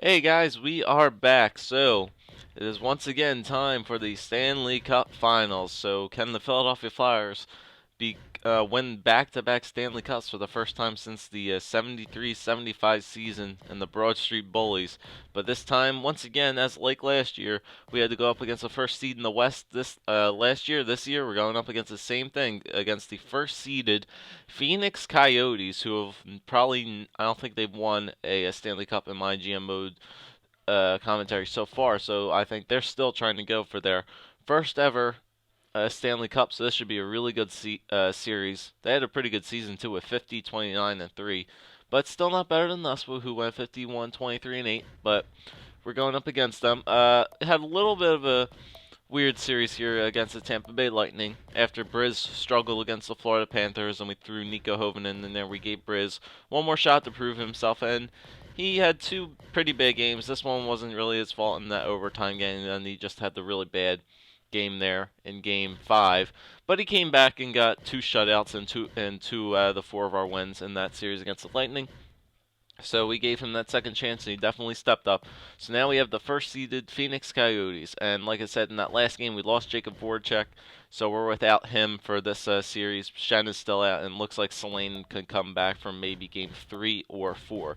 Hey guys, we are back. So, it is once again time for the Stanley Cup Finals. So, can the Philadelphia Flyers win back-to-back Stanley Cups for the first time since the 73-75 season and the Broad Street Bullies? But this time, once again, as like last year, we had to go up against the first seed in the West. This year, we're going up against the same thing against the first seeded Phoenix Coyotes, who have probably I don't think they've won a Stanley Cup in my GM mode commentary so far. So I think they're still trying to go for their first ever Stanley Cup, so this should be a really good series. They had a pretty good season too, with 50, 29, and 3, but still not better than us, who went 51, 23, and 8. But we're going up against them. Had a little bit of a weird series here against the Tampa Bay Lightning after Briz struggled against the Florida Panthers, and we threw Nico Hovinen in there. We gave Briz one more shot to prove himself, and he had two pretty bad games. This one wasn't really his fault in that overtime game, and he just had the really bad game there in Game 5. But he came back and got two shutouts and two out of the four of our wins in that series against the Lightning. So we gave him that second chance, and he definitely stepped up. So now we have the first seeded Phoenix Coyotes, and like I said in that last game, we lost Jacob Voracek, so we're without him for this series. Shen is still out, and looks like Selene could come back from maybe Game 3 or 4.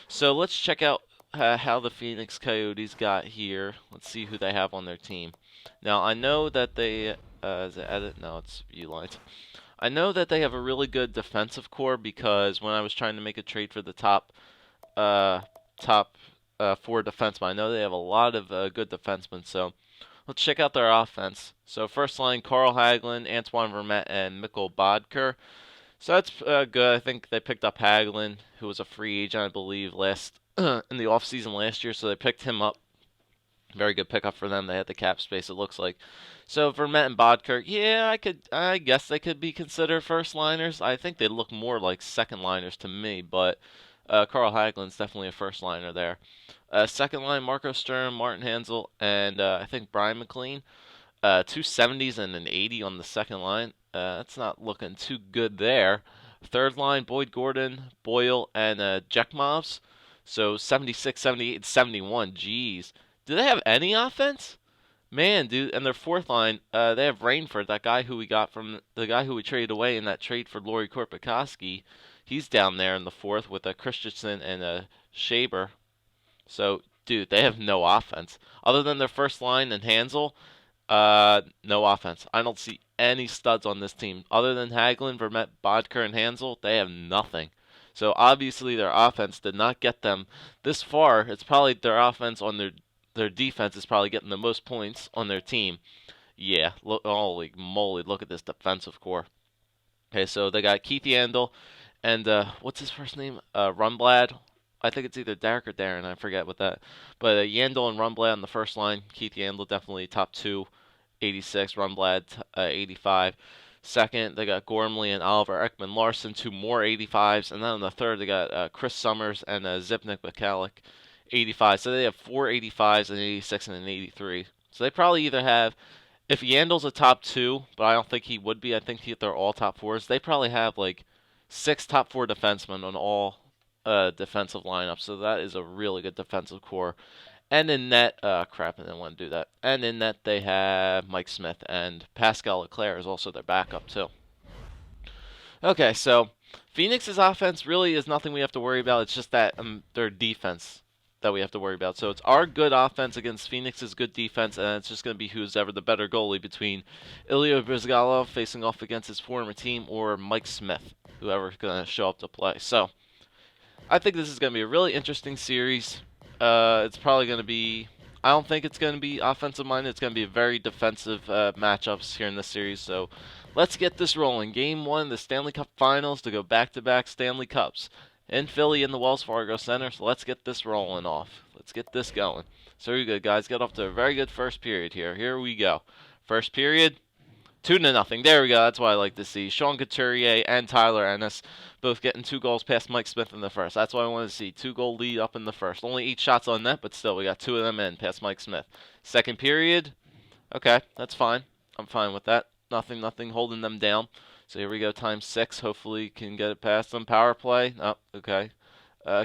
So let's check out how the Phoenix Coyotes got here. Let's see who they have on their team. Now I know that they is it edit? No, it's view lines. I know that they have a really good defensive core because when I was trying to make a trade for the uh, top four defensemen, I know they have a lot of good defensemen. So let's check out their offense. So first line: Carl Hagelin, Antoine Vermette, and Mikkel Bodker. So that's good. I think they picked up Hagelin, who was a free agent, I believe, last in the offseason last year. So they picked him up. Very good pickup for them. They had the cap space, it looks like. So Vermette and Bodker, yeah, I guess they could be considered first liners. I think they look more like second liners to me, but Carl Hagelin's definitely a first liner there. Second line: Marco Sturm, Martin Hansel, and I think Brian McLean. Two 70s and an 80 on the second line. That's not looking too good there. Third line: Boyd Gordon, Boyle, and Jekmovs. So 76, 78, and 71. Jeez. Do they have any offense? Man, dude, and their fourth line, they have Rainford, that guy who we got from the guy who we traded away in that trade for Lori Korpikoski. He's down there in the fourth with a Christensen and a Shaber. So, dude, they have no offense other than their first line and Hansel. No offense. I don't see any studs on this team other than Hagelin, Vermette, Bodker, and Hansel. They have nothing. So obviously their offense did not get them this far. It's probably their offense on their defense is probably getting the most points on their team. Yeah, look, holy moly, look at this defensive core. Okay, so they got Keith Yandel and what's his first name? Runblad. I think it's either Derek or Darren. I forget what that. But Yandel and Runblad on the first line. Keith Yandel definitely top two, 86. Runblad 85. Second, they got Gormley and Oliver Ekman Larson, two more 85s. And then on the third, they got Chris Summers and Zipnik Mikalik, 85. So they have four 85s, an 86, and an 83. So they probably either have, if Yandel's a top two, but I don't think he would be. I think they're all top fours. They probably have like six top four defensemen on all defensive lineups. So that is a really good defensive core. And in net, crap, I didn't want to do that. And in net, they have Mike Smith, and Pascal Leclerc is also their backup, too. Okay, so Phoenix's offense really is nothing we have to worry about. It's just that their defense that we have to worry about. So it's our good offense against Phoenix's good defense, and it's just going to be who's ever the better goalie between Ilya Brizgalov facing off against his former team or Mike Smith, whoever's going to show up to play. So I think this is going to be a really interesting series. It's probably going to be. I don't think it's going to be offensive minded. It's going to be very defensive matchups here in this series. So let's get this rolling. Game 1, the Stanley Cup Finals to go back-to-back Stanley Cups in Philly in the Wells Fargo Center. So let's get this rolling off. Let's get this going. So here we go, guys. Get off to a very good first period here. Here we go. First period. 2-0. There we go. That's what I like to see. Sean Couturier and Tyler Ennis both getting 2 goals past Mike Smith in the first. That's what I want to see. 2-goal lead up in the first. Only 8 shots on net, but still, we got 2 of them in past Mike Smith. Second period. Okay, that's fine. I'm fine with that. Nothing holding them down. So here we go, times 6. Hopefully can get it past them. Power play. Oh, okay.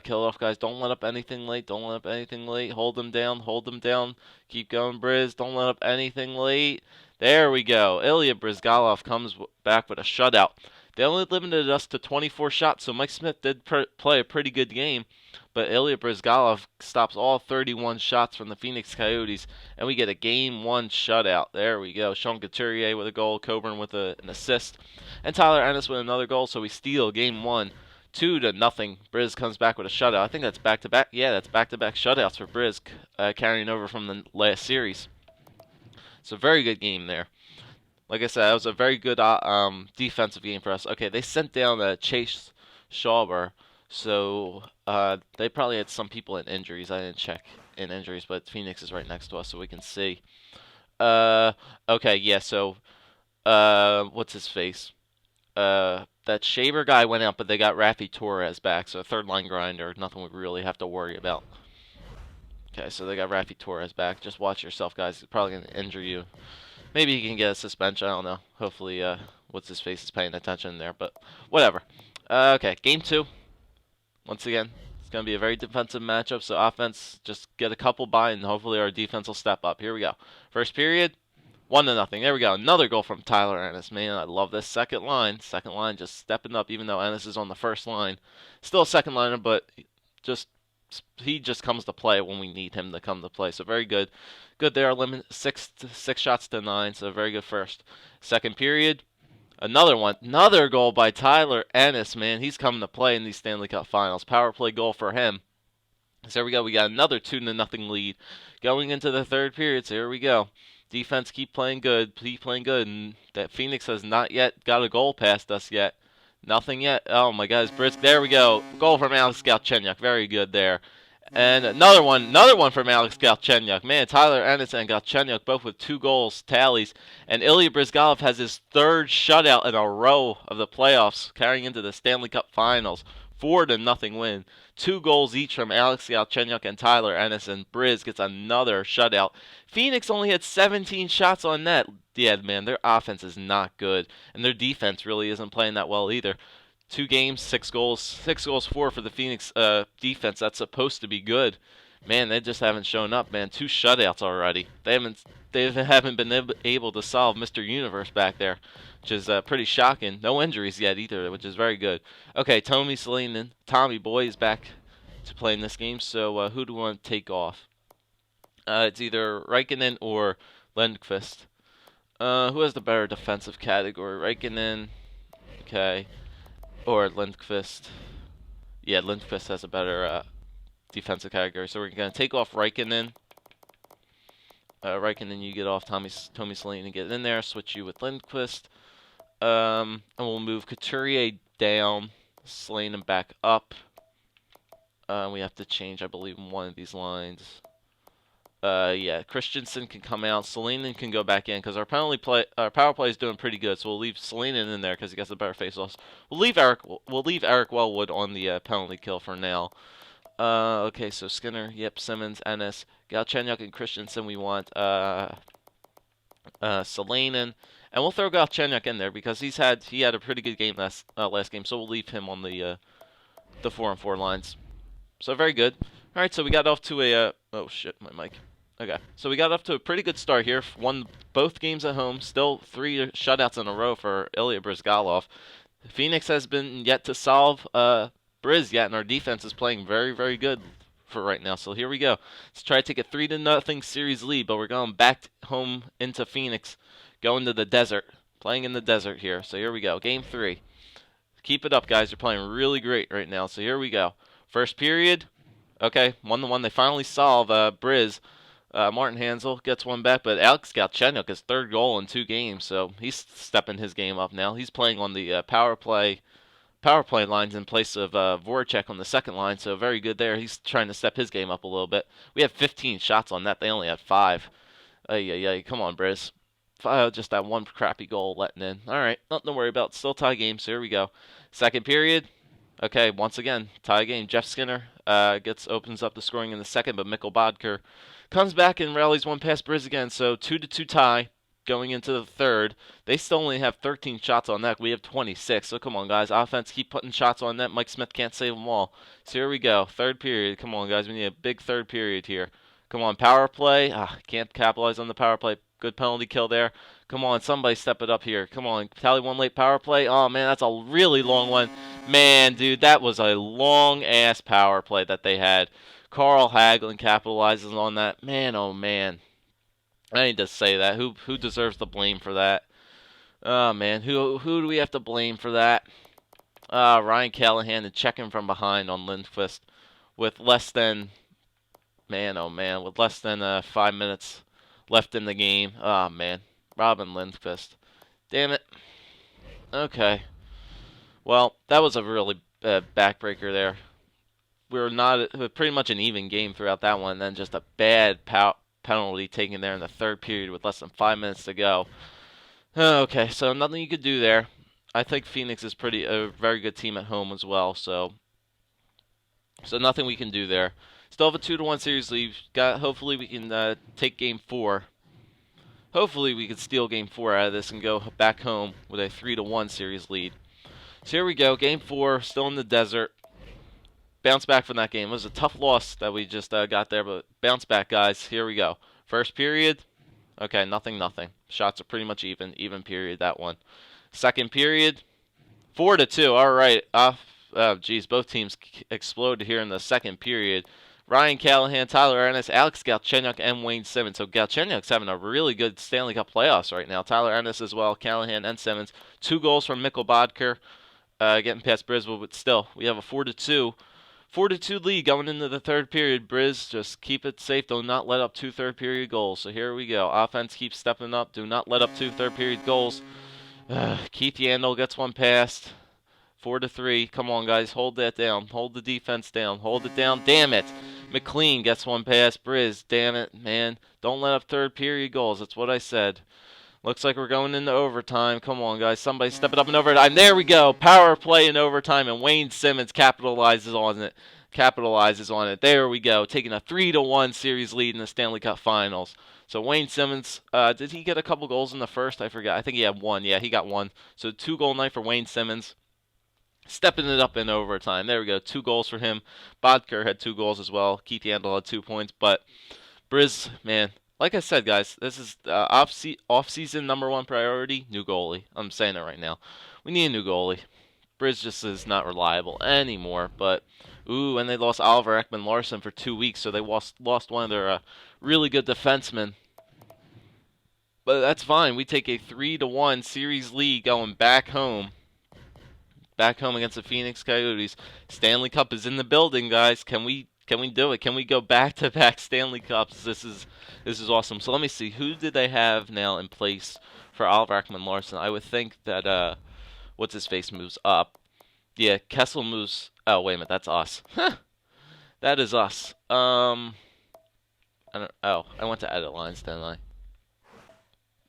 Kill it off, guys. Don't let up anything late. Don't let up anything late. Hold them down. Hold them down. Keep going, Briz. Don't let up anything late. There we go. Ilya Bryzgalov comes back with a shutout. They only limited us to 24 shots, so Mike Smith did play a pretty good game. But Ilya Bryzgalov stops all 31 shots from the Phoenix Coyotes, and we get a Game 1 shutout. There we go. Sean Couturier with a goal, Coburn with an assist, and Tyler Ennis with another goal, so we steal Game 1. 2-0. Briz comes back with a shutout. I think that's back-to-back. Yeah, that's back-to-back shutouts for Briz, carrying over from the last series. So very good game there. Like I said, that was a very good defensive game for us. Okay, they sent down Chase Schauber, so they probably had some people in injuries. I didn't check in injuries, but Phoenix is right next to us, so we can see. Okay, yeah, so what's his face? That Shaver guy went out, but they got Rafi Torres back, so third line grinder, nothing we really have to worry about. Okay, so they got Rafi Torres back. Just watch yourself, guys. He's probably going to injure you. Maybe he can get a suspension. I don't know. Hopefully, what's his face is paying attention there, but whatever. Okay, game 2. Once again, it's going to be a very defensive matchup, so offense, just get a couple by, and hopefully our defense will step up. Here we go. First period. 1-0. There we go. Another goal from Tyler Ennis. Man, I love this second line. Second line just stepping up, even though Ennis is on the first line. Still a second liner, but he just comes to play when we need him to come to play. So very good. Good there. Limit six shots to 9. So very good first. Second period. Another one. Another goal by Tyler Ennis, man. He's coming to play in these Stanley Cup Finals. Power play goal for him. So there we go. We got another 2-0 lead going into the third period. So here we go. Defense keep playing good, and that Phoenix has not yet got a goal past us yet. Nothing yet. Oh my God, it's Brisk. There we go. Goal from Alex Galchenyuk. Very good there. And another one from Alex Galchenyuk. Man, Tyler Ennis and Galchenyuk both with 2 goals tallies. And Ilya Bryzgalov has his 3rd shutout in a row of the playoffs, carrying into the Stanley Cup Finals. 4-0 win. 2 goals each from Alex Galchenyuk and Tyler Ennis, and Briz gets another shutout. Phoenix only had 17 shots on net. Yeah, man, their offense is not good, and their defense really isn't playing that well either. 2 games, 6 goals. 6 goals, 4 for the Phoenix defense. That's supposed to be good. Man, they just haven't shown up, man. 2 shutouts already. They haven't been able to solve Mr. Universe back there, which is pretty shocking. No injuries yet either, which is very good. Okay, Tommy Boy is back to play in this game, so who do we want to take off? It's either Reikkinen or Lundqvist. Who has the better defensive category? Reikkinen, okay, or Lundqvist. Yeah, Lundqvist has a better defensive category, so we're going to take off Reikkinen. Reikkinen, you get off. Tommy Selene and get in there. Switch you with Lundqvist. And we'll move Couturier down, Selene back up. We have to change, I believe, one of these lines. Yeah, Christensen can come out. Selene can go back in because our power play is doing pretty good. So we'll leave Selene in there because he gets a better face-offs. We'll leave Eric Wellwood on the penalty kill for now. Okay, so Skinner, yep, Simmons, Ennis, Galchenyuk, and Christensen. We want Selene, and we'll throw Galchenyuk in there because he had a pretty good game last game. So we'll leave him on the 4-on-4 lines. So very good. All right, so we got off to a oh shit, my mic. Okay, so we got off to a pretty good start here. Won both games at home. Still 3 shutouts in a row for Ilya Bryzgalov. Phoenix has been yet to solve Briz yet, and our defense is playing very, very good for right now. So here we go. Let's try to take a 3-0 series lead, but we're going back home into Phoenix, going to the desert, playing in the desert here. So here we go. Game 3. Keep it up, guys. You're playing really great right now. So here we go. First period. Okay, 1-1. They finally solve Briz. Martin Hansel gets one back, but Alex Galchenyuk his 3rd goal in 2 games, so he's stepping his game up now. He's playing on the power play lines in place of Voracek on the second line, so very good there. He's trying to step his game up a little bit. We have 15 shots on net. They only had 5. Come on, Briz. Just that one crappy goal letting in. All right, nothing to worry about. Still tie game, so here we go. Second period. Okay, once again, tie game. Jeff Skinner opens up the scoring in the second, but Mikkel Bodker comes back and rallies one past Briz again. So 2-2 tie going into the third. They still only have 13 shots on net. We have 26. So come on, guys. Offense, keep putting shots on net. Mike Smith can't save them all. So here we go. Third period. Come on, guys. We need a big third period here. Come on, power play. Can't capitalize on the power play. Good penalty kill there. Come on, somebody step it up here. Come on, tally one late power play. Oh, man, that's a really long one. Man, dude, that was a long-ass power play that they had. Carl Hagelin capitalizes on that. Man, oh, man. I need to say that. Who deserves the blame for that? Oh, man, who do we have to blame for that? Ryan Callahan and checking from behind on Lindqvist with less than, man, oh, man, with less than 5 minutes left in the game. Oh, man. Robin Lindqvist. Damn it. Okay. Well, that was a really backbreaker there. We were not pretty much an even game throughout that one, and then just a bad penalty taken there in the third period with less than 5 minutes to go. Okay, so nothing you could do there. I think Phoenix is a very good team at home as well, so nothing we can do there. Still have a 2-1 series lead. Hopefully we can take Game 4. Hopefully we can steal Game 4 out of this and go back home with a 3-1 series lead. So here we go, Game 4, still in the desert. Bounce back from that game. It was a tough loss that we just got there, but bounce back, guys. Here we go. First period, okay, nothing. Shots are pretty much even period, that one. Second period, 4-2. All right. Both teams exploded here in the second period. Ryan Callahan, Tyler Ennis, Alex Galchenyuk, and Wayne Simmons. So Galchenyuk's having a really good Stanley Cup playoffs right now. Tyler Ennis as well, Callahan and Simmons. 2 goals from Mikkel Bodker, getting past Brisbane, but still, we have a 4-2 lead going into the third period. Briz, just keep it safe. Do not let up 2 third period goals. So here we go. Offense keeps stepping up. Do not let up 2 third period goals. Keith Yandel gets one past. 4-3. Come on, guys. Hold that down. Hold the defense down. Hold it down. Damn it. McLean gets one past Briz. Damn it, man. Don't let up third period goals. That's what I said. Looks like we're going into overtime. Come on, guys. Somebody step it up in overtime. There we go. Power play in overtime, and Wayne Simmons capitalizes on it. There we go. Taking a 3-1 series lead in the Stanley Cup Finals. So Wayne Simmons, did he get a couple goals in the first? I forgot. I think he had one. Yeah, he got one. So 2-goal night for Wayne Simmons. Stepping it up in overtime. There we go. 2 goals for him. Bodker had 2 goals as well. Keith Yandel had 2 points. But Briz, man, like I said, guys, this is off-season #1 priority, new goalie. I'm saying it right now. We need a new goalie. Briz just is not reliable anymore. But, and they lost Oliver Ekman-Larsson for 2 weeks, so they lost one of their really good defensemen. But that's fine. We take a 3-1 series lead going back home. Back home against the Phoenix Coyotes. Stanley Cup is in the building, guys. Can we do it? Can we go back-to-back Stanley Cups? This is awesome. So let me see. Who did they have now in place for Oliver Ekman-Larsson? I would think that what's-his-face moves up. Yeah, Kessel moves. Oh, wait a minute. That's us. That is us. I went to edit lines, didn't I?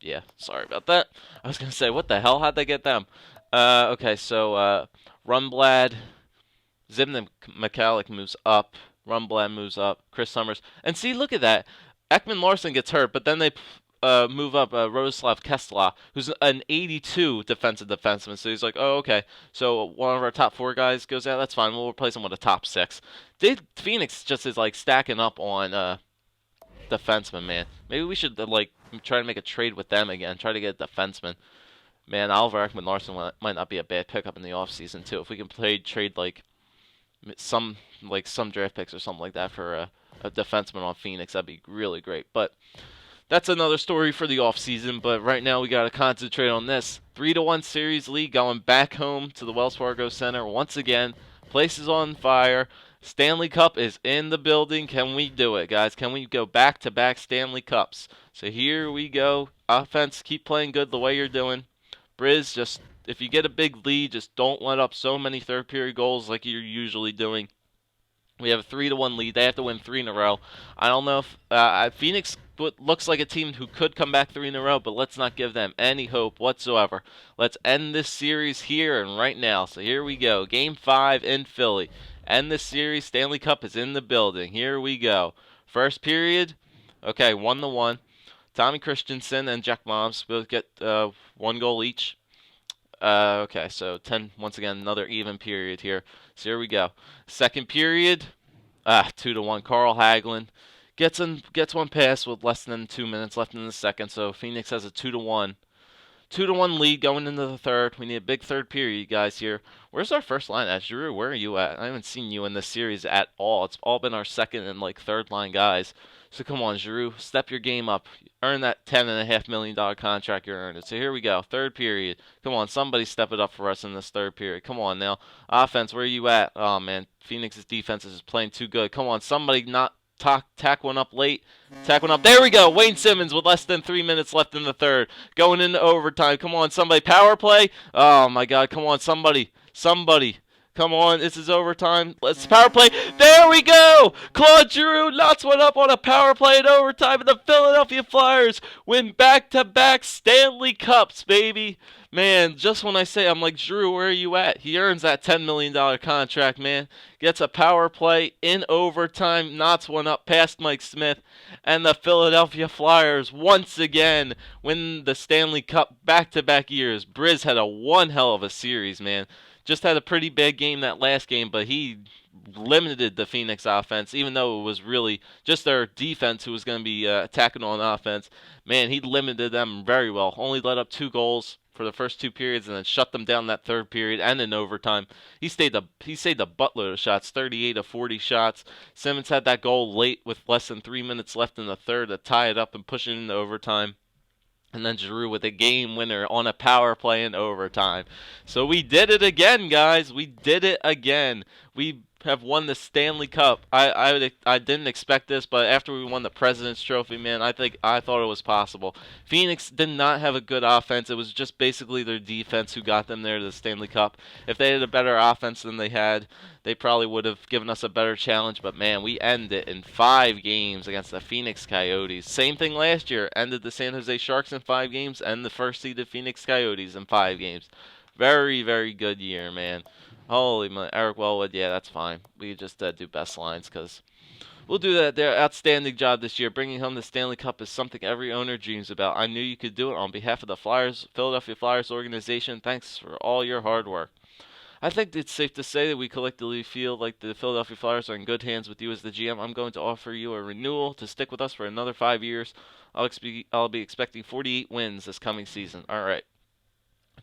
Yeah, sorry about that. I was going to say, what the hell? How'd they get them? Okay, so Rundblad, Zimner Michalek moves up. Rundblad moves up. Chris Summers. And see, look at that. Ekman-Larsson gets hurt, but then they move up Rostislav Kestla, who's an 82 defensive defenseman. So he's like, oh, okay. So one of our top 4 guys goes out. That's fine. We'll replace him with a top 6. Phoenix just is like stacking up on defensemen, man. Maybe we should try to make a trade with them again. Try to get a defenseman. Man, Oliver Ekman-Larsson might not be a bad pickup in the offseason, too. If we can trade some draft picks or something like that for a defenseman on Phoenix, that'd be really great. But that's another story for the offseason. But right now we got to concentrate on this. 3-1 series lead going back home to the Wells Fargo Center once again. Place is on fire. Stanley Cup is in the building. Can we do it, guys? Can we go back-to-back Stanley Cups? So here we go. Offense, keep playing good the way you're doing. Briz, just if you get a big lead, just don't let up so many third period goals like you're usually doing. We have a 3-1 lead. They have to win 3 in a row. I don't know if Phoenix looks like a team who could come back 3 in a row, but let's not give them any hope whatsoever. Let's end this series here and right now. So here we go. Game 5 in Philly. End this series. Stanley Cup is in the building. Here we go. First period. Okay, 1-1. Tommy Christensen and Jack Moms both get 1 goal each. Okay, so 10, once again, another even period here. So here we go. Second period, 2-1. Carl Hagelin gets one pass with less than 2 minutes left in the second, so Phoenix has a 2-1. 2-1 lead going into the third. We need a big third period, guys, here. Where's our first line at? Drew, where are you at? I haven't seen you in this series at all. It's all been our second and third line guys. So come on, Giroux, step your game up. Earn that $10.5 million contract you're earning. So here we go, third period. Come on, somebody step it up for us in this third period. Come on now, offense, where are you at? Oh man, Phoenix's defense is playing too good. Come on, somebody not tack one up late. Tack one up. There we go. Wayne Simmons with less than 3 minutes left in the third. Going into overtime. Come on, somebody. Power play. Oh, my God. Come on, somebody. Somebody. Come on. This is overtime. Let's power play. There we go. Claude Giroux knots one up on a power play in overtime, and the Philadelphia Flyers win back-to-back Stanley Cups, baby. Man, just when I say, I'm like, Giroux, where are you at? He earns that $10 million contract, man. Gets a power play in overtime, knots one up past Mike Smith, and the Philadelphia Flyers once again win the Stanley Cup back-to-back years. Briz had a one hell of a series, man. Just had a pretty bad game that last game, but he limited the Phoenix offense, even though it was really just their defense who was going to be attacking on offense. Man, he limited them very well. Only let up 2 goals for the first 2 periods, and then shut them down that third period and in overtime. He saved a buttload of shots, 38 of 40 shots. Simmons had that goal late with less than 3 minutes left in the third to tie it up and push it into overtime. And then Giroux with a game winner on a power play in overtime. So we did it again, guys. We did it again. We have won the Stanley Cup. I didn't expect this, but after we won the President's Trophy, man, I thought it was possible. Phoenix did not have a good offense. It was just basically their defense who got them there to the Stanley Cup. If they had a better offense than they had, they probably would have given us a better challenge. But man, we ended it in 5 games against the Phoenix Coyotes. Same thing last year. Ended the San Jose Sharks in 5 games and the first seeded Phoenix Coyotes in 5 games. Very, very good year, man. Holy man, Eric Wellwood, yeah, that's fine. We just do best lines because we'll do that. Their outstanding job this year. Bringing home the Stanley Cup is something every owner dreams about. I knew you could do it on behalf of the Philadelphia Flyers organization. Thanks for all your hard work. I think it's safe to say that we collectively feel like the Philadelphia Flyers are in good hands with you as the GM. I'm going to offer you a renewal to stick with us for another 5 years. I'll be expecting 48 wins this coming season. All right.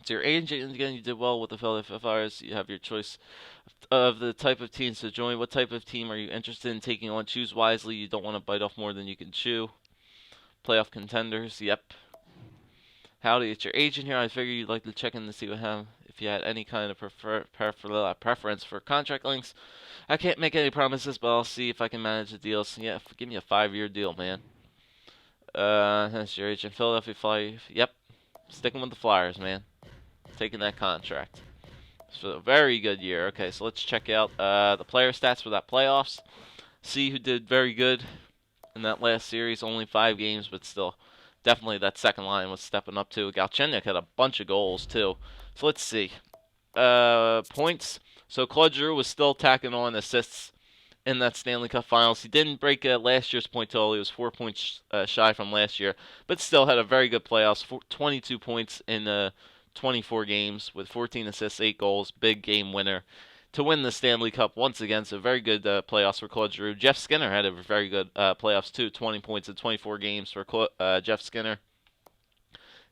So your agent, again, you did well with the Philadelphia Flyers. You have your choice of the type of teams to join. What type of team are you interested in taking on? Choose wisely. You don't want to bite off more than you can chew. Playoff contenders, yep. Howdy, it's your agent here. I figure you'd like to check in to see if you had any kind of preference for contract lengths. I can't make any promises, but I'll see if I can manage the deal. So yeah, give me a 5-year deal, man. That's your agent. Philadelphia Flyers. Yep. Sticking with the Flyers, man. Taking that contract. So a very good year. Okay, so let's check out the player stats for that playoffs. See who did very good in that last series. Only 5 games, but still, definitely that second line was stepping up too. Galchenyuk had a bunch of goals too. So let's see. Points. So Claude Giroux was still tacking on assists in that Stanley Cup Finals. He didn't break last year's point total. He was 4 points shy from last year, but still had a very good playoffs. 22 points in 24 games with 14 assists, 8 goals. Big game winner to win the Stanley Cup once again. So very good playoffs for Claude Giroux. Jeff Skinner had a very good playoffs too. 20 points in 24 games for Jeff Skinner.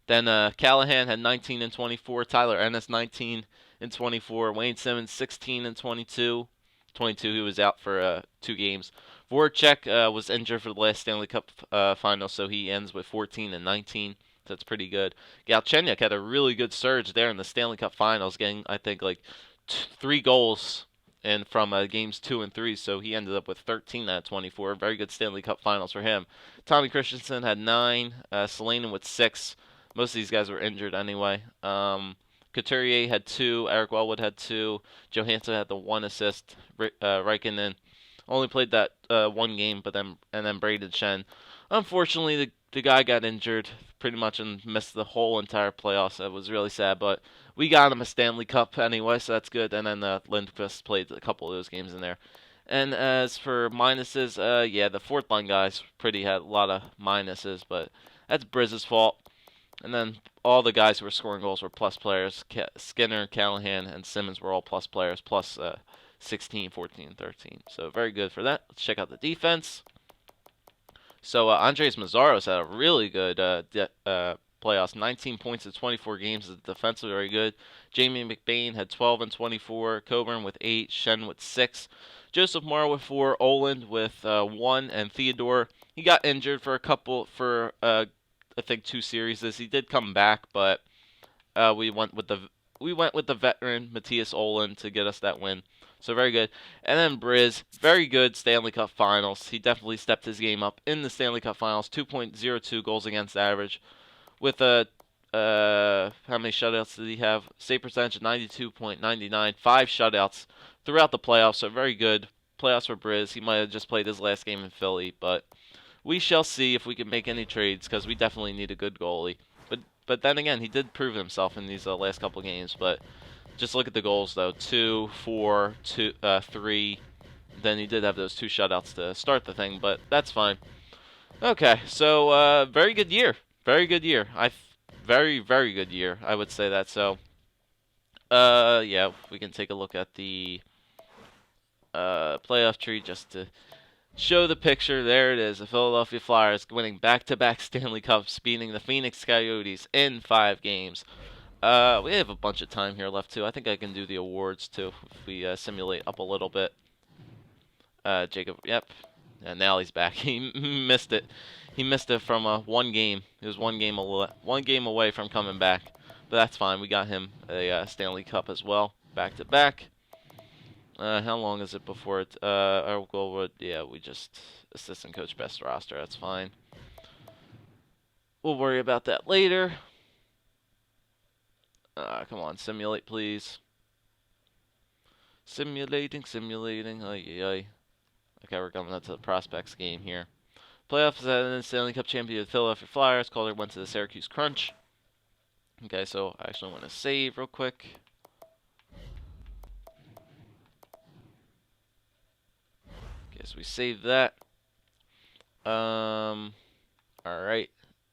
Then Callahan had 19 and 24. Tyler Ennis 19 and 24. Wayne Simmons 16 and 22. 22, he was out for 2 games. Voracek was injured for the last Stanley Cup final, so he ends with 14 and 19. That's pretty good. Galchenyuk had a really good surge there in the Stanley Cup Finals, getting, I think, 3 goals and from games 2 and 3, so he ended up with 13 out of 24. Very good Stanley Cup Finals for him. Tommy Christensen had 9, Selanin with 6. Most of these guys were injured anyway. Couturier had 2, Eric Wellwood had 2, Johansson had the 1 assist, Raikkonen only played that 1 game, and then Braden Shen. Unfortunately, the guy got injured pretty much and missed the whole entire playoffs. That was really sad, but we got him a Stanley Cup anyway, so that's good. And then Lindqvist played a couple of those games in there. And as for minuses, yeah, the fourth line guys had a lot of minuses, but That's Brizz's fault. And then all the guys who were scoring goals were plus players. Skinner, Callahan, and Simmons were all plus players, plus 16, 14, 13. So very good for that. Let's check out the defense. So Andres Mazzaros had a really good playoffs. 19 points in 24 games. Is defensively very good. Jamie McBain had 12 and 24. Coburn with 8. Shen with 6. Joseph Morrow with 4. Oland with 1. And Theodore, he got injured for I think 2 series. He did come back, but we went with the veteran Matthias Oland to get us that win. So very good. And then Briz, very good Stanley Cup Finals. He definitely stepped his game up in the Stanley Cup Finals. 2.02 goals against average, with a how many shutouts did he have? Save percentage of 92.99. 5 shutouts throughout the playoffs. So very good playoffs for Briz. He might have just played his last game in Philly, but we shall see if we can make any trades because we definitely need a good goalie. But then again, he did prove himself in these last couple games. But just look at the goals though: 2, 4, 2, 3. Then he did have those 2 shutouts to start the thing, but that's fine. Okay, so very good year, very good year. Very good year. I would say that. So yeah, we can take a look at the playoff tree just to show the picture. There it is. The Philadelphia Flyers winning back-to-back Stanley Cups, beating the Phoenix Coyotes in 5 games. We have a bunch of time here left, too. I think I can do the awards, too, if we simulate up a little bit. Jacob, yep. And now he's back. He missed it. He missed it from one game. He was one game away from coming back. But that's fine. We got him a Stanley Cup as well, back-to-back. How long is it before it? Our goal would, yeah, we just assistant coach best roster. That's fine. We'll worry about that later. Come on, simulate, please. Simulating. Ay. Okay, we're coming up to the prospects game here. Playoffs and Stanley Cup champion of the Philadelphia Flyers. Calder went to the Syracuse Crunch. Okay, so I actually want to save real quick. So we save that. Alright.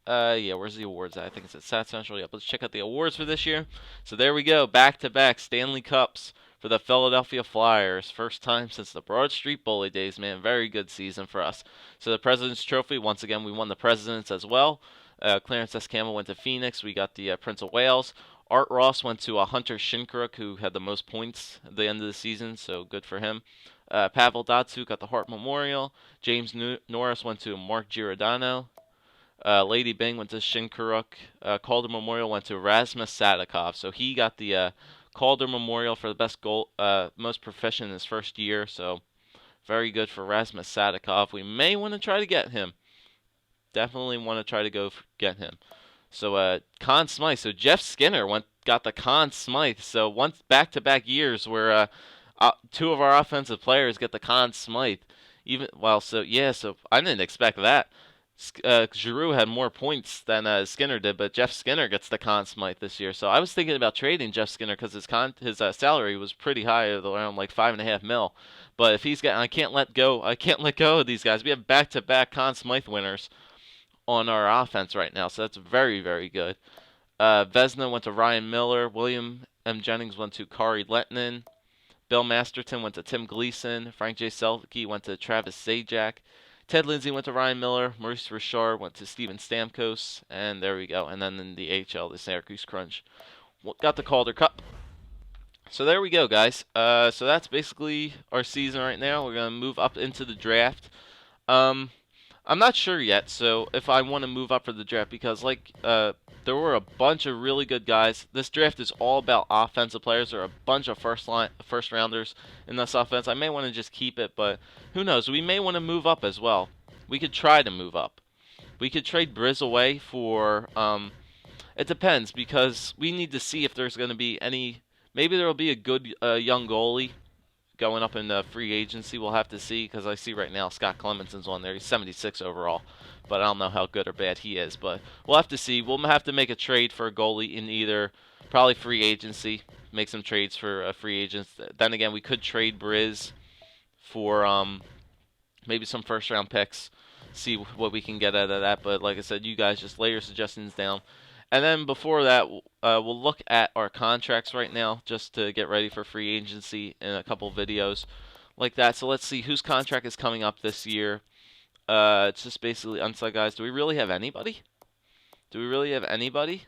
Yeah, where's the awards at? I think it's at Stat Central. Yep, let's check out the awards for this year. So there we go. Back-to-back Stanley Cups for the Philadelphia Flyers. First time since the Broad Street Bully days, man. Very good season for us. So the President's Trophy, once again, we won the President's as well. Clarence S. Campbell went to Phoenix. We got the Prince of Wales. Art Ross went to Hunter Shinkaruk, who had the most points at the end of the season, so good for him. Pavel Datsyuk got the Hart Memorial. James Norris went to Mark Giordano. Lady Bing went to Shinkaruk. Calder Memorial went to Rasmus Sadikov. So he got the Calder Memorial for the best goal, most proficient in his first year. So very good for Rasmus Sadikov. We may want to try to get him. Definitely want to try to go get him. So Conn Smythe. So Jeff Skinner got the Conn Smythe. So once back-to-back years where 2 of our offensive players get the Conn Smythe. So I didn't expect that. Giroux had more points than Skinner did, but Jeff Skinner gets the Conn Smythe this year. So I was thinking about trading Jeff Skinner because his salary was pretty high, around like $5.5 million. But if I can't let go of these guys. We have back-to-back Conn Smythe winners on our offense right now, so that's very, very good. Vezina went to Ryan Miller. William M. Jennings went to Kari Lettinen. Bill Masterton went to Tim Gleason. Frank J. Selke went to Travis Zajac. Ted Lindsay went to Ryan Miller. Maurice Richard went to Steven Stamkos. And there we go. And then in the AHL, the Syracuse Crunch got the Calder Cup. So there we go, guys. So that's basically our season right now. We're going to move up into the draft. I'm not sure yet, so if I want to move up for the draft, because there were a bunch of really good guys. This draft is all about offensive players. There are a bunch of first rounders in this offense. I may want to just keep it, but who knows? We may want to move up as well. We could try to move up. We could trade Briz away for. It depends, because we need to see if there's going to be any. Maybe there will be a good young goalie going up in free agency. We'll have to see, because I see right now Scott Clemenson's on there. He's 76 overall, but I don't know how good or bad he is. But we'll have to see. We'll have to make a trade for a goalie in either probably free agency. Make some trades for free agents. Then again, we could trade Briz for maybe some first-round picks. see what we can get out of that. But like I said, you guys just lay your suggestions down. And then before that, we'll look at our contracts right now just to get ready for free agency in a couple videos like that. So let's see whose contract is coming up this year. It's just basically unsigned guys. Do we really have anybody? Do we really have anybody?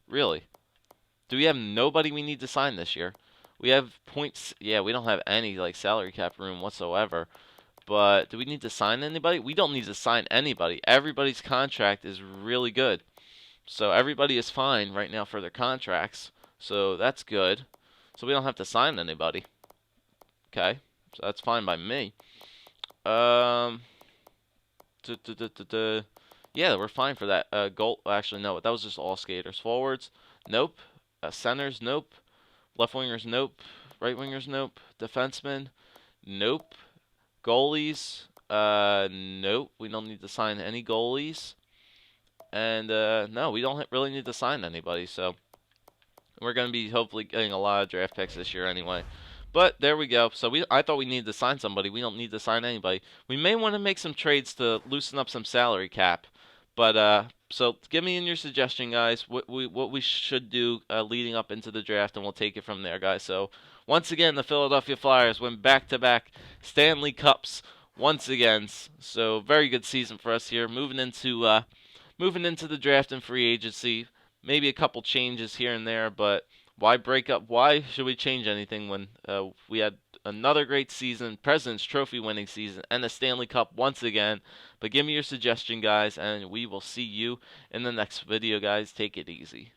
Really? Do we have nobody we need to sign this year? We have points. Yeah, we don't have any like salary cap room whatsoever. But do we need to sign anybody? We don't need to sign anybody. Everybody's contract is really good. So everybody is fine right now for their contracts. So that's good. So we don't have to sign anybody. Okay. So that's fine by me. Um Yeah, we're fine for that. Goal. Actually, no. That was just all skaters. Forwards, nope. Centers, nope. Left wingers, nope. Right wingers, nope. Defensemen, nope. Goalies, nope. We don't need to sign any goalies. And no, we don't really need to sign anybody. So we're going to be hopefully getting a lot of draft picks this year anyway. But there we go. So I thought we needed to sign somebody. We don't need to sign anybody. We may want to make some trades to loosen up some salary cap. But so give me in your suggestion, guys, what we should do leading up into the draft, and we'll take it from there, guys. So once again, the Philadelphia Flyers win back-to-back Stanley Cups once again. So very good season for us here. Moving into the draft and free agency. Maybe a couple changes here and there, but why break up? Why should we change anything when we had another great season, President's Trophy winning season, and the Stanley Cup once again? But give me your suggestion, guys, and we will see you in the next video, guys. Take it easy.